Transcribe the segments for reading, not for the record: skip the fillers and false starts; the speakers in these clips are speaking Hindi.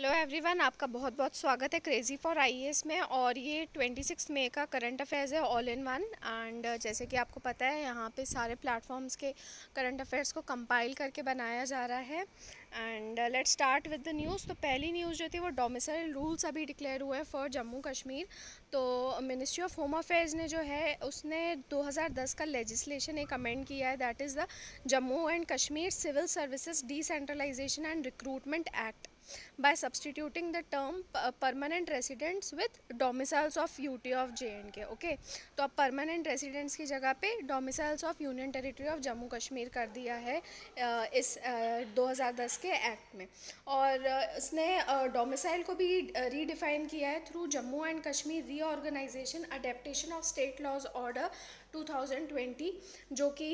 हेलो एवरीवन, आपका बहुत बहुत स्वागत है क्रेज़ी फॉर आईएएस में। और ये 26 मई का करंट अफेयर्स है, ऑल इन वन। एंड जैसे कि आपको पता है, यहाँ पे सारे प्लेटफॉर्म्स के करंट अफेयर्स को कंपाइल करके बनाया जा रहा है। And let's start with the news. तो पहली न्यूज़ जो थी वो डोमिसाइल रूल्स अभी डिक्लेयर हुए हैं फॉर जम्मू कश्मीर। तो मिनिस्ट्री ऑफ होम अफेयर्स ने जो है उसने 2010 का लेजिस्लेशन एक अमेंड किया है, that is the Jammu and Kashmir civil services decentralisation and recruitment act by substituting the term permanent residents with domiciles of UT of J&K। Okay, तो अब परमानेंट रेसिडेंट्स की जगह पे domiciles of union territory of Jammu Kashmir कर दिया है इस 2010 के एक्ट में। और इसने डोमिसाइल को भी रीडिफाइन किया है through Jammu and Kashmir reorganisation adaptation of state laws order 2020, जो कि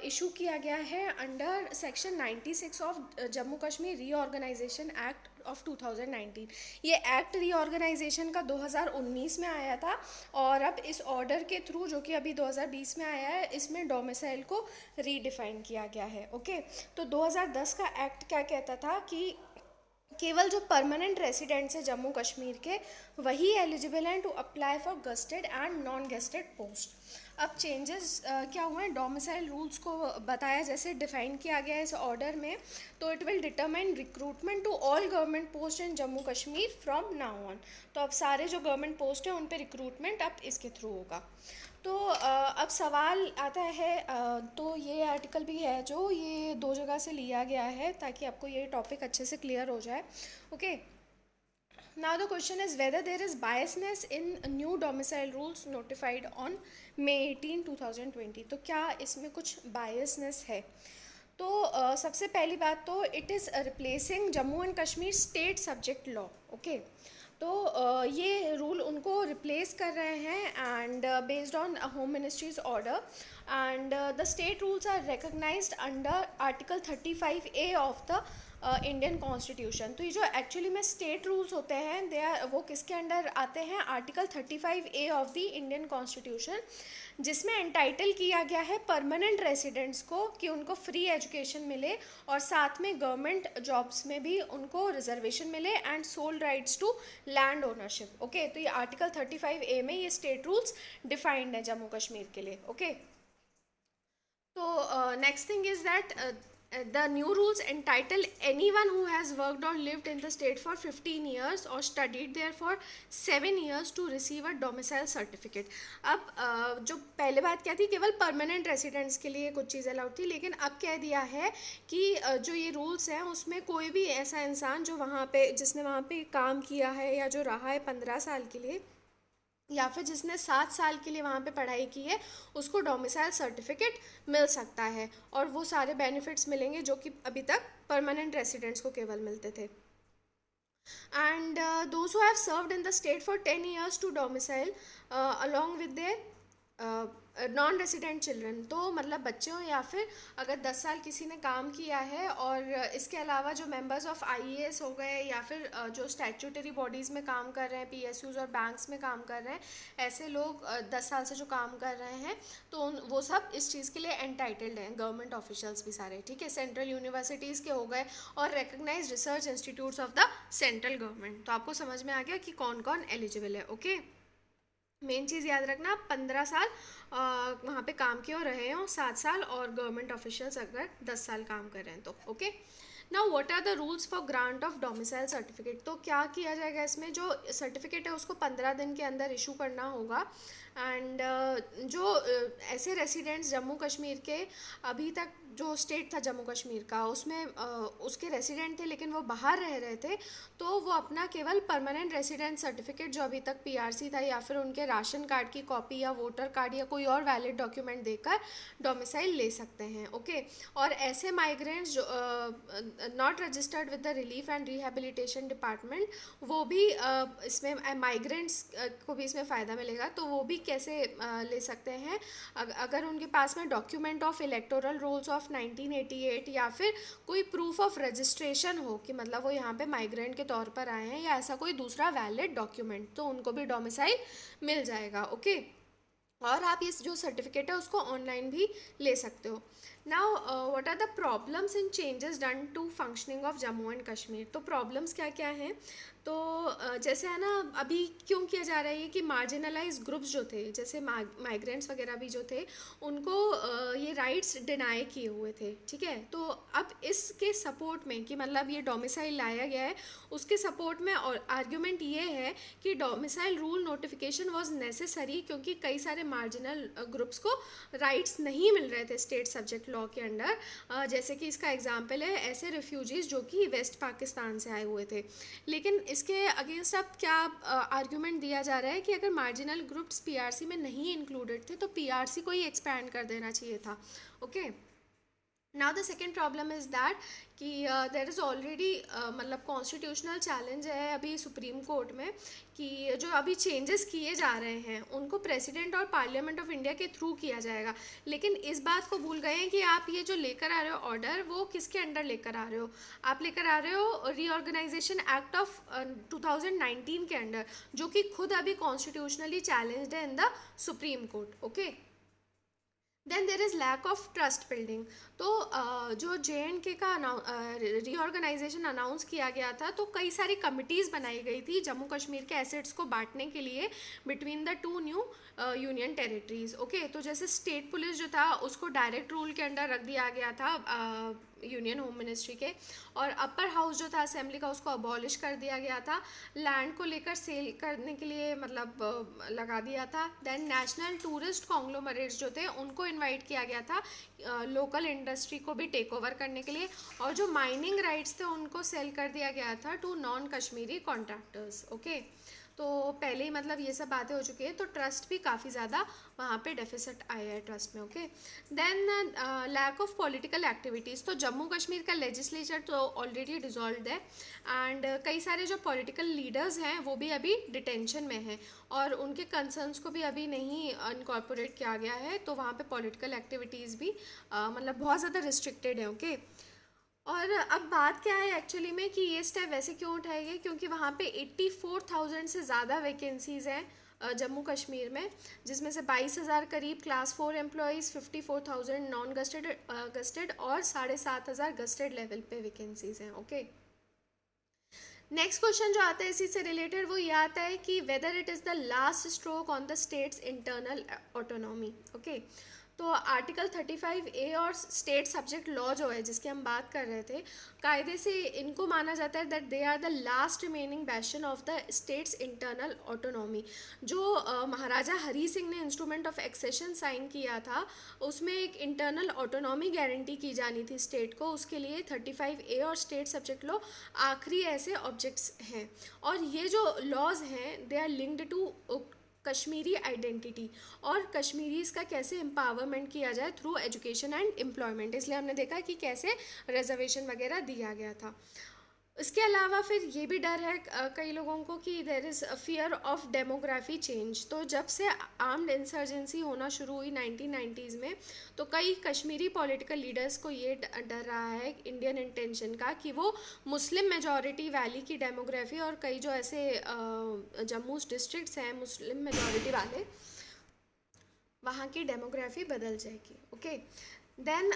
इशू किया गया है under section 96 of Jammu Kashmir reorganisation act of 2019। ये एक्ट रीऑर्गेनाइजेशन का 2019 में आया था और अब इस ऑर्डर के थ्रू, जो कि अभी 2020 में आया है, इसमें डोमिसाइल को रीडिफाइन किया गया है। ओके, तो 2010 का एक्ट क्या कहता था कि केवल जो परमानेंट रेसिडेंट्स हैं जम्मू कश्मीर के, वही एलिजिबल हैं to apply for gazetted and non gazetted post. अब चेंजेस क्या हुए हैं, डोमिसाइल रूल्स को बताया जैसे डिफाइन किया गया है इस ऑर्डर में। तो it will determine recruitment to all government post in Jammu Kashmir from now on. तो अब सारे जो गवर्नमेंट पोस्ट हैं उन पे रिक्रूटमेंट अब इसके थ्रू होगा। तो अब सवाल आता है, तो ये आर्टिकल भी है जो ये दो जगह से लिया गया है ताकि आपको ये टॉपिक अच्छे से क्लियर हो जाए। Okay, now the question is whether there is biasness in new domicile rules notified on May 18, 2020। तो क्या इसमें कुछ बायसनेस है? तो सबसे पहली बात तो it is replacing Jammu and Kashmir state subject law. Okay, तो ये रूल उनको रिप्लेस कर रहे हैं and based on home ministry's order and the state rules are recognised under article 35A of the Indian constitution. तो ये जो एक्चुअली में स्टेट रूल्स होते हैं दे आर, वो किसके अंडर आते हैं? Article 35A of the Indian constitution, जिसमें एंटाइटल किया गया है परमानेंट रेसिडेंट्स को कि उनको फ्री एजुकेशन मिले और साथ में गवर्नमेंट जॉब्स में भी उनको रिजर्वेशन मिले and sole rights to land ownership. Okay, तो ये आर्टिकल 35A में ये स्टेट रूल्स डिफाइंड है जम्मू कश्मीर के लिए। ओके, तो next thing is that the new rules entitle anyone who has worked or lived in the state for 15 years or studied there for 7 years to receive a domicile certificate। अब जो पहले बात क्या थी, केवल परमानेंट रेसिडेंट्स के लिए कुछ चीज़ें अलाउड थी, लेकिन अब कह दिया है कि जो ये रूल्स हैं उसमें कोई भी ऐसा इंसान जो वहाँ पे, जिसने वहाँ पे काम किया है या जो रहा है 15 साल के लिए या फिर जिसने 7 साल के लिए वहाँ पे पढ़ाई की है, उसको डोमिसाइल सर्टिफिकेट मिल सकता है और वो सारे बेनिफिट्स मिलेंगे जो कि अभी तक परमानेंट रेसिडेंट्स को केवल मिलते थे। And those who have served in the state for 10 years to domicile along with their non resident children. तो मतलब बच्चे हो या फिर अगर 10 साल किसी ने काम किया है, और इसके अलावा जो मेंबर्स ऑफ आईएएस हो गए या फिर जो स्टैट्यूटरी बॉडीज़ में काम कर रहे हैं, पीएसयूज़ और बैंक्स में काम कर रहे हैं, ऐसे लोग 10 साल से जो काम कर रहे हैं, तो वो सब इस चीज़ के लिए एंटाइटल्ड हैं, गवर्नमेंट ऑफिशियल्स भी सारे। ठीक है, सेंट्रल यूनिवर्सिटीज़ के हो गए और recognised research institutes of the central government. तो आपको समझ में आ गया कि कौन कौन एलिजिबल है। ओके, मेन चीज़ याद रखना, 15 साल वहाँ पे काम किए और रहे हों, 7 साल, और गवर्नमेंट ऑफिशियल्स अगर 10 साल काम कर रहे हैं तो। Okay, now what are the rules for grant of domicile certificate. तो क्या किया जाएगा इसमें, जो सर्टिफिकेट है उसको 15 दिन के अंदर इशू करना होगा। एंड जो ऐसे रेसिडेंट्स जम्मू कश्मीर के, अभी तक जो स्टेट था जम्मू कश्मीर का, उसमें उसके रेसिडेंट थे लेकिन वो बाहर रह रहे थे, तो वो अपना केवल परमानेंट रेसिडेंट सर्टिफिकेट जो अभी तक पीआरसी था, या फिर उनके राशन कार्ड की कॉपी या वोटर कार्ड या कोई और वैलिड डॉक्यूमेंट देकर डोमिसाइल ले सकते हैं। ओके, और ऐसे माइग्रेंट्स जो not registered with the relief and rehabilitation department, वो भी इसमें माइग्रेंट्स को भी इसमें फ़ायदा मिलेगा। तो वो भी कैसे ले सकते हैं, अगर उनके पास में document of electoral rolls of 1988 या फिर कोई प्रूफ ऑफ रजिस्ट्रेशन हो कि मतलब वो यहाँ पे माइग्रेंट के तौर पर आए हैं, या ऐसा कोई दूसरा वैलिड डॉक्यूमेंट, तो उनको भी डोमिसाइल मिल जाएगा। ओके, और आप इस जो सर्टिफिकेट है उसको ऑनलाइन भी ले सकते हो। Now what are the problems and changes done to functioning of Jammu and Kashmir. तो प्रॉब्लम्स क्या क्या हैं, तो जैसे है ना, अभी क्यों किया जा रहा है कि मार्जिनलाइज ग्रुप्स जो थे, जैसे माइग्रेंट्स वगैरह भी जो थे, उनको ये राइट्स डिनाई किए हुए थे, ठीक है। तो अब इसके सपोर्ट में कि मतलब ये डोमिसाइल लाया गया है, उसके सपोर्ट में और आर्ग्यूमेंट ये है कि domicile rule notification was necessary, क्योंकि कई सारे मार्जिनल ग्रुप्स को राइट्स नहीं मिल रहे थे स्टेट सब्जेक्ट लॉ के अंडर। जैसे कि इसका एग्जाम्पल है ऐसे रिफ्यूजीज़ जो कि वेस्ट पाकिस्तान से आए हुए थे। लेकिन इसके अगेंस्ट अब क्या आर्ग्यूमेंट दिया जा रहा है कि अगर मार्जिनल ग्रुप्स पीआरसी में नहीं इंक्लूडेड थे तो पीआरसी को ही एक्सपैंड कर देना चाहिए था। Okay, now the second problem is that कि देर इज़ ऑलरेडी मतलब कॉन्स्टिट्यूशनल चैलेंज है अभी सुप्रीम कोर्ट में कि जो अभी चेंजेस किए जा रहे हैं उनको प्रेसिडेंट और पार्लियामेंट ऑफ इंडिया के थ्रू किया जाएगा। लेकिन इस बात को भूल गए हैं कि आप ये जो लेकर आ रहे हो ऑर्डर, वो किसके अंडर लेकर आ रहे हो? आप लेकर आ रहे हो रीऑर्गेनाइजेशन एक्ट ऑफ 2019 के अंडर, जो कि खुद अभी कॉन्स्टिट्यूशनली चैलेंज्ड है in the supreme court. Okay, then there is lack of trust building. तो जो JNK का रीऑर्गेनाइजेशन अनाउंस किया गया था, तो कई सारी कमिटीज़ बनाई गई थी जम्मू कश्मीर के एसेट्स को बांटने के लिए between the two new union territories. Okay, तो जैसे स्टेट पुलिस जो था उसको डायरेक्ट रूल के अंडर रख दिया गया था यूनियन होम मिनिस्ट्री के, और अपर हाउस जो था असेंबली का उसको अबॉलिश कर दिया गया था। लैंड को लेकर सेल करने के लिए मतलब लगा दिया था। देन नेशनल टूरिस्ट कॉन्ग्लोमरेट्स जो थे उनको इनवाइट किया गया था लोकल इंडस्ट्री को भी टेक ओवर करने के लिए, और जो माइनिंग राइट्स थे उनको सेल कर दिया गया था to non Kashmiri contractors. Okay, तो पहले ही मतलब ये सब बातें हो चुकी है, तो ट्रस्ट भी काफ़ी ज़्यादा वहाँ पे डेफिसिट आया है ट्रस्ट में। Okay, then lack of political activities. तो जम्मू कश्मीर का लेजिस्लेचर तो ऑलरेडी डिसॉल्व है, एंड कई सारे जो पॉलिटिकल लीडर्स हैं वो भी अभी डिटेंशन में हैं और उनके कंसर्न्स को भी अभी नहीं इनकॉर्पोरेट किया गया है। तो वहाँ पे पॉलिटिकल एक्टिविटीज़ भी मतलब बहुत ज़्यादा रिस्ट्रिक्टेड है। ओके, और अब बात क्या है एक्चुअली में कि ये स्टेप वैसे क्यों उठाए गए, क्योंकि वहाँ पे 84,000 से ज़्यादा वैकेंसीज़ हैं जम्मू कश्मीर में, जिसमें से 22,000 करीब क्लास 4 एम्प्लॉयज़, 54,000 नॉन गस्टेड और 7,500 गस्टेड लेवल पे वैकेंसीज़ हैं। ओके, नेक्स्ट क्वेश्चन जो आता है इसी से रिलेटेड वो ये आता है कि whether it is the last stroke on the state's internal autonomy. Okay, तो आर्टिकल 35A और स्टेट सब्जेक्ट लॉ जो है जिसकी हम बात कर रहे थे, कायदे से इनको माना जाता है that they are the last remaining bastion of the state's internal autonomy. जो महाराजा हरी सिंह ने इंस्ट्रूमेंट ऑफ एक्सेशन साइन किया था, उसमें एक इंटरनल ऑटोनॉमी गारंटी की जानी थी स्टेट को, उसके लिए 35A और स्टेट सब्जेक्ट लॉ आखिरी ऐसे ऑब्जेक्ट्स हैं। और ये जो लॉज हैं they are linked to Kashmiri identity और कश्मीरीज का कैसे एम्पावरमेंट किया जाए थ्रू एजुकेशन एंड एम्प्लॉयमेंट, इसलिए हमने देखा कि कैसे रिजर्वेशन वगैरह दिया गया था। इसके अलावा फिर ये भी डर है कई लोगों को कि there is fear of demography change. तो जब से आर्म्ड इंसर्जेंसी होना शुरू हुई 1990s में, तो कई कश्मीरी पॉलिटिकल लीडर्स को ये डर रहा है इंडियन इंटेंशन का कि वो मुस्लिम मेजॉरिटी वैली की डेमोग्राफी और कई जो ऐसे जम्मू डिस्ट्रिक्ट्स हैं मुस्लिम मेजॉरिटी वाले, वहाँ की डेमोग्राफी बदल जाएगी। Okay, then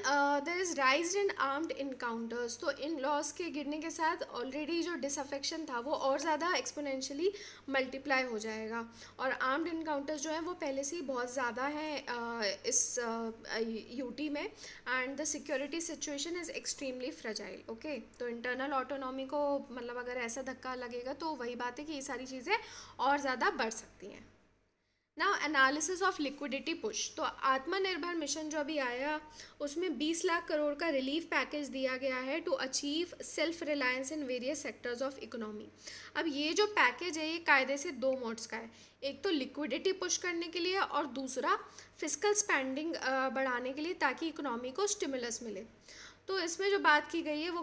there is rise in armed encounters. तो इन लॉज के गिरने के साथ ऑलरेडी जो डिसअफेक्शन था वो और ज़्यादा एक्सपोनेंशियली मल्टीप्लाई हो जाएगा, और आर्म्ड इनकाउंटर्स जो हैं वो पहले से ही बहुत ज़्यादा हैं इस यूटी में, and the security situation is extremely fragile. Okay, तो इंटरनल ऑटोनॉमी को मतलब अगर ऐसा धक्का लगेगा तो वही बात है कि ये सारी चीज़ें और ज़्यादा बढ़ सकती हैं। Now analysis of liquidity push. तो आत्मनिर्भर मिशन जो अभी आया उसमें 20 लाख करोड़ का रिलीफ पैकेज दिया गया है to achieve self reliance in various sectors of economy. अब ये जो पैकेज है ये कायदे से दो मोड्स का है, एक तो लिक्विडिटी पुश करने के लिए और दूसरा फिस्कल स्पेंडिंग बढ़ाने के लिए ताकि इकोनॉमी को स्टिमुलस मिले। तो इसमें जो बात की गई है वो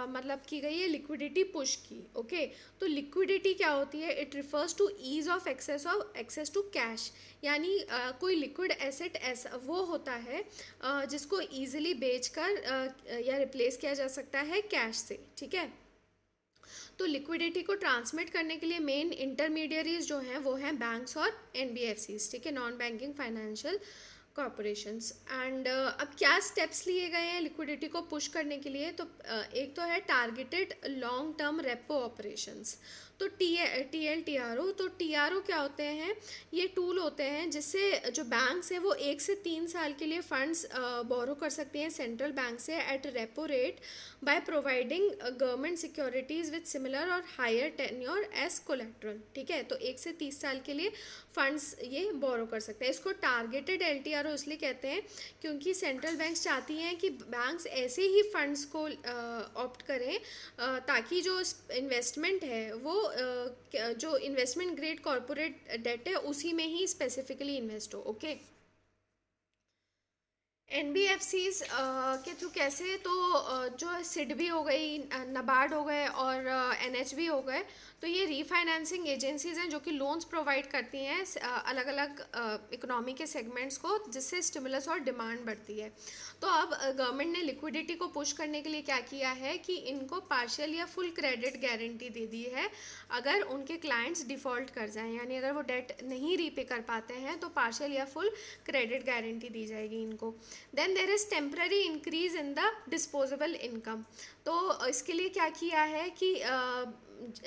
मतलब की गई है लिक्विडिटी पुश की। ओके, तो लिक्विडिटी क्या होती है? It refers to ease of access to cash, यानी कोई लिक्विड एसेट ऐसा वो होता है जिसको ईजिली बेचकर या रिप्लेस किया जा सकता है कैश से। ठीक है, तो लिक्विडिटी को ट्रांसमिट करने के लिए मेन इंटरमीडियरीज जो हैं वो हैं बैंक्स और NBFCs। ठीक है, non banking financial corporations. And अब क्या स्टेप्स लिए गए हैं लिक्विडिटी को पुश करने के लिए? तो एक तो है targeted long term repo operations. तो TLTRO, तो TRO क्या होते हैं? ये टूल होते हैं जिससे जो बैंक्स हैं वो 1 से 3 साल के लिए फंड्स बोरो कर सकती हैं सेंट्रल बैंक से at repo rate by providing government securities with similar और हायर टेन्योर एज कोलेट्रल। ठीक है, तो 1 से 30 साल के लिए फंड्स ये बोरो कर सकते हैं। इसको टारगेटेड LTRO इसलिए कहते हैं क्योंकि सेंट्रल बैंक्स चाहती हैं कि बैंक्स ऐसे ही फंड्स को ऑप्ट करें ताकि जो इन्वेस्टमेंट है वो जो इन्वेस्टमेंट ग्रेड कॉरपोरेट डेट है उसी में ही स्पेसिफिकली इन्वेस्ट हो। ओके, NBFCs के थ्रू कैसे? तो जो सिडबी हो गई, नबार्ड हो गए और NHB हो गए, तो ये रीफाइनेंसिंग एजेंसीज हैं जो कि लोन्स प्रोवाइड करती हैं अलग अलग इकोनॉमी के सेगमेंट्स को, जिससे स्टिमुलस और डिमांड बढ़ती है। तो अब गवर्नमेंट ने लिक्विडिटी को पुश करने के लिए क्या किया है कि इनको पार्शियल या फुल क्रेडिट गारंटी दे दी है अगर उनके क्लाइंट्स डिफ़ॉल्ट कर जाएं, यानी अगर वो डेट नहीं रीपे कर पाते हैं तो पार्शियल या फुल क्रेडिट गारंटी दी जाएगी इनको। Then there is temporary increase in the disposable income. तो इसके लिए क्या किया है कि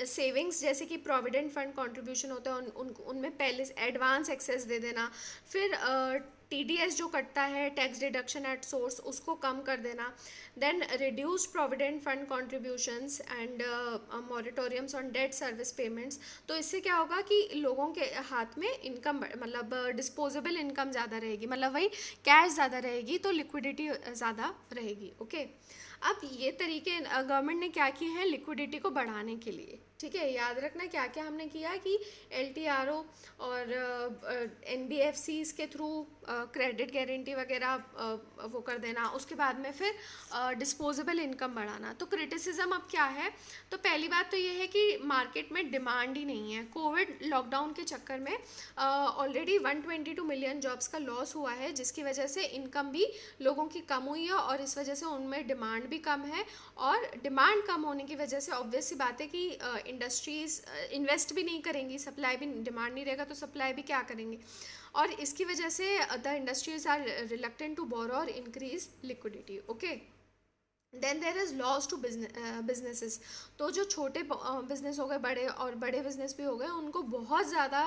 सेविंग्स जैसे कि प्रोविडेंट फंड कंट्रीब्यूशन होता है उनमें पहले एडवांस एक्सेस दे देना, फिर TDS जो कटता है टैक्स डिडक्शन एट सोर्स उसको कम कर देना, then reduce provident fund contributions and moratoriums on debt service payments. तो इससे क्या होगा कि लोगों के हाथ में इनकम मतलब डिस्पोजेबल इनकम ज़्यादा रहेगी, मतलब वही कैश ज़्यादा रहेगी तो लिक्विडिटी ज़्यादा रहेगी। ओके, अब ये तरीके गवर्नमेंट ने क्या किए हैं लिक्विडिटी को बढ़ाने के लिए। ठीक है, याद रखना क्या क्या हमने किया कि LTRO और NBFCs के थ्रू क्रेडिट गारंटी वगैरह वो कर देना, उसके बाद में फिर डिस्पोजेबल इनकम बढ़ाना। तो क्रिटिसिज्म अब क्या है? तो पहली बात तो ये है कि मार्केट में डिमांड ही नहीं है। कोविड लॉकडाउन के चक्कर में ऑलरेडी 122 मिलियन जॉब्स का लॉस हुआ है, जिसकी वजह से इनकम भी लोगों की कम हुई है और इस वजह से उनमें डिमांड भी कम है। और डिमांड कम होने की वजह से ऑब्वियस सी बात है कि इंडस्ट्रीज इन्वेस्ट भी नहीं करेंगी, सप्लाई भी, डिमांड नहीं रहेगा तो सप्लाई भी क्या करेंगे, और इसकी वजह से the industries are reluctant to borrow और increase liquidity. Okay, then there is loss to businesses. तो जो छोटे बिजनेस हो गए, बड़े और बड़े बिजनेस भी हो गए, उनको बहुत ज़्यादा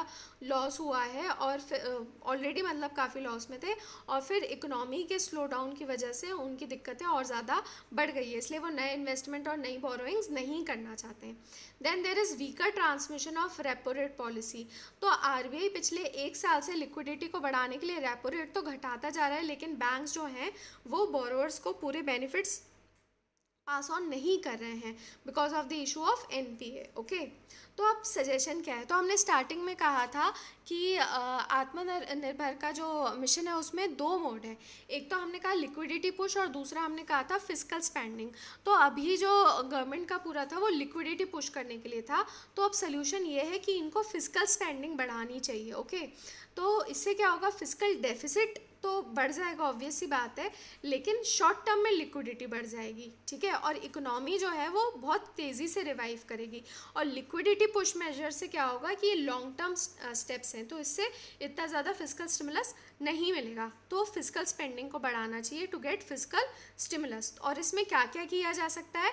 लॉस हुआ है और ऑलरेडी मतलब काफ़ी लॉस में थे, और फिर इकोनॉमी के स्लो डाउन की वजह से उनकी दिक्कतें और ज़्यादा बढ़ गई है, इसलिए वो नए इन्वेस्टमेंट और नई बोरोइंग्स नहीं करना चाहते हैं। Then there is weaker transmission of repo rate policy. तो RBI पिछले 1 साल से लिक्विडिटी को बढ़ाने के लिए रेपो रेट तो घटाता जा रहा है, लेकिन बैंक्स जो हैं वो बोरोअर्स को पूरे बेनिफिट्स पास ऑन नहीं कर रहे हैं because of the issue of NPA। Okay, तो अब सजेशन क्या है? तो हमने स्टार्टिंग में कहा था कि आत्मनिर्भर का जो मिशन है उसमें 2 मोड है। एक तो हमने कहा लिक्विडिटी पुश और दूसरा हमने कहा था फिस्कल स्पेंडिंग। तो अभी जो गवर्नमेंट का पूरा था वो लिक्विडिटी पुश करने के लिए था, तो अब सोल्यूशन ये है कि इनको फिस्कल स्पेंडिंग बढ़ानी चाहिए। ओके, तो इससे क्या होगा? फिस्कल डेफिसिट तो बढ़ जाएगा, ऑब्वियस सी बात है, लेकिन शॉर्ट टर्म में लिक्विडिटी बढ़ जाएगी। ठीक है, और इकोनॉमी जो है वो बहुत तेज़ी से रिवाइव करेगी। और लिक्विडिटी पुश मेजर से क्या होगा कि ये लॉन्ग टर्म स्टेप्स हैं, तो इससे इतना ज़्यादा फिस्कल स्टिमुलस नहीं मिलेगा, तो फिस्कल स्पेंडिंग को बढ़ाना चाहिए टू गेट फिस्कल स्टिमुलस। और इसमें क्या क्या किया जा सकता है?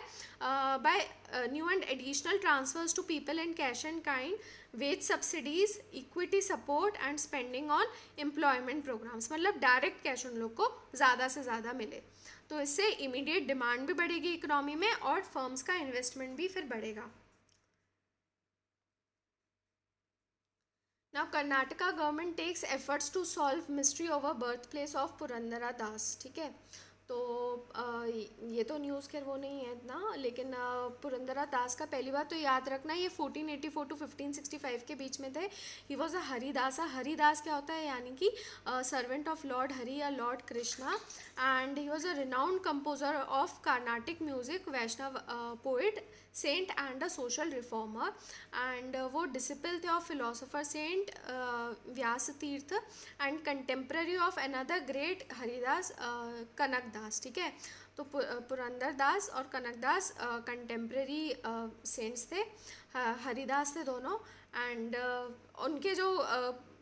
By new and additional transfers to people and cash and kind, wage subsidies, equity support and spending on employment programmes, मतलब डायरेक्ट कैश उन लोग को ज़्यादा से ज़्यादा मिले। तो इससे इमीडिएट डिमांड भी बढ़ेगी इकोनॉमी में और फर्म्स का इन्वेस्टमेंट भी फिर बढ़ेगा। Now Karnataka government takes efforts to solve mystery over birthplace of Purandara Das। ठीक है, तो ये तो न्यूज़ खैर वो नहीं है इतना, लेकिन पुरंदरा दास का पहली बात तो याद रखना ये 1484 टू 1565 के बीच में थे। ही वॉज अ हरिदास। हरिदास क्या होता है? यानी कि सर्वेंट ऑफ लॉर्ड हरि या lord Krishna, and he was a renowned composer of Carnatic music, Vaishnav poet, saint and a social reformer, and वो डिसिपल थे of philosopher saint Vyasa Tirtha and contemporary of another great Haridas, Kanaka Dasa. ठीक है, तो पुरंदर दास और कनक दास कंटेम्प्रेरी सेंट्स थे, हरिदास थे दोनों। एंड उनके जो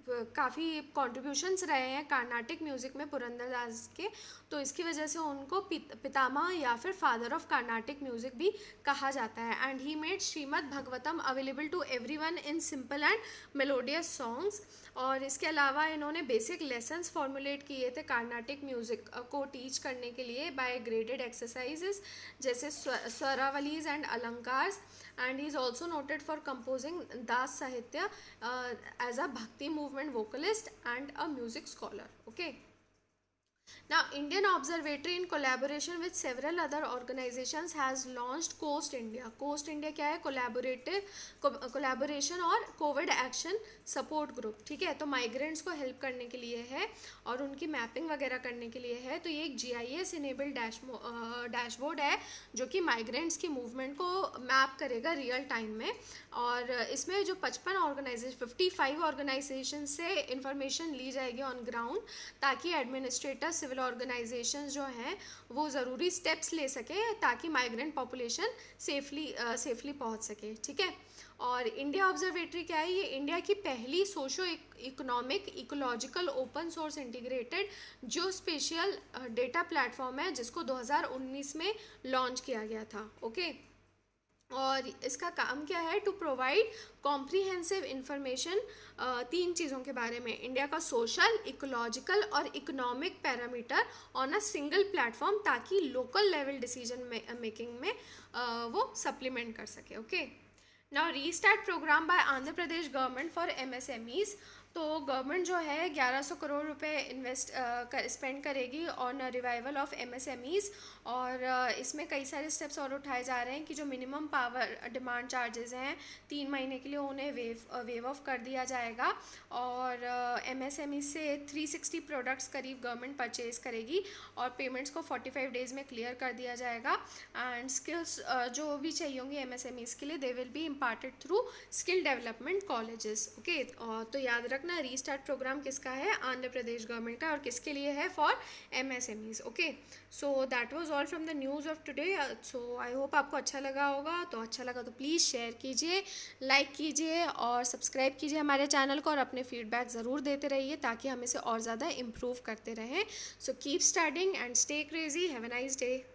काफ़ी कॉन्ट्रीब्यूशंस रहे हैं कार्नाटिक म्यूज़िक में पुरंदरदास के, तो इसकी वजह से उनको पितामह या फिर फादर ऑफ कार्नाटिक म्यूज़िक भी कहा जाता है। And he made Shrimad Bhagavatam available to everyone in simple and melodious songs. और इसके अलावा इन्होंने बेसिक लेसन्स फॉर्मुलेट किए थे कार्नाटिक म्यूज़िक को टीच करने के लिए बाय ग्रेडेड एक्सरसाइजेस जैसे swaravalis and alankars. And he is also noted for composing Dasa Sahitya as a bhakti movement vocalist and a music scholar. Okay, now Indian Observatory in collaboration with several other organizations has launched Coast India। Coast India क्या है? कोलैबोरेशन और कोविड एक्शन सपोर्ट ग्रुप, ठीक है। तो माइग्रेंट्स को हेल्प करने के लिए है और उनकी मैपिंग वगैरह करने के लिए है। तो ये एक GIS इनेबल्ड डैशबोर्ड है जो कि माइग्रेंट्स की मूवमेंट को मैप करेगा रियल टाइम में। और इसमें जो 55 ऑर्गेनाइजेशन से इंफॉर्मेशन ली जाएगी ऑन ग्राउंड, ताकि एडमिनिस्ट्रेटर सिविल ऑर्गेनाइजेशंस जो हैं वो ज़रूरी स्टेप्स ले सके ताकि माइग्रेंट पॉपुलेशन सेफली पहुंच सके, ठीक है। और इंडिया ऑब्जर्वेटरी क्या है? ये इंडिया की पहली socio economic ecological open source integrated जो स्पेशल डेटा प्लेटफॉर्म है जिसको 2019 में लॉन्च किया गया था। ओके, और इसका काम क्या है? टू प्रोवाइड कॉम्प्रीहेंसिव इंफॉर्मेशन 3 चीज़ों के बारे में, इंडिया का सोशल, इकोलॉजिकल और economic parameter on a single platform, ताकि लोकल लेवल डिसीजन मेकिंग में वो सप्लीमेंट कर सके। Okay, now restart programme by Andhra Pradesh government for MSMEs। तो गवर्नमेंट जो है 1100 करोड़ रुपए स्पेंड करेगी ऑन रिवाइवल ऑफ MSMEs। और इसमें कई सारे स्टेप्स और उठाए जा रहे हैं कि जो मिनिमम पावर डिमांड चार्जेस हैं 3 महीने के लिए उन्हें वेव ऑफ कर दिया जाएगा। और MSME से 360 प्रोडक्ट्स करीब गवर्नमेंट परचेज करेगी और पेमेंट्स को 45 डेज़ में क्लियर कर दिया जाएगा। एंड स्किल्स जो भी चाहिए होंगी MSMEs के लिए they will be imparted through skill development colleges. Okay, तो याद रखना रीस्टार्ट प्रोग्राम किसका है? आंध्र प्रदेश गवर्नमेंट का। और किसके लिए है? For MSMEs। Okay, so that was all from the news of today. So I hope आपको अच्छा लगा होगा। तो अच्छा लगा तो प्लीज़ शेयर कीजिए, लाइक कीजिए और सब्सक्राइब कीजिए हमारे चैनल को, और अपने फीडबैक ज़रूर देते रहिए ताकि हम इसे और ज़्यादा इम्प्रूव करते रहें। So keep studying and stay crazy. Have a nice day.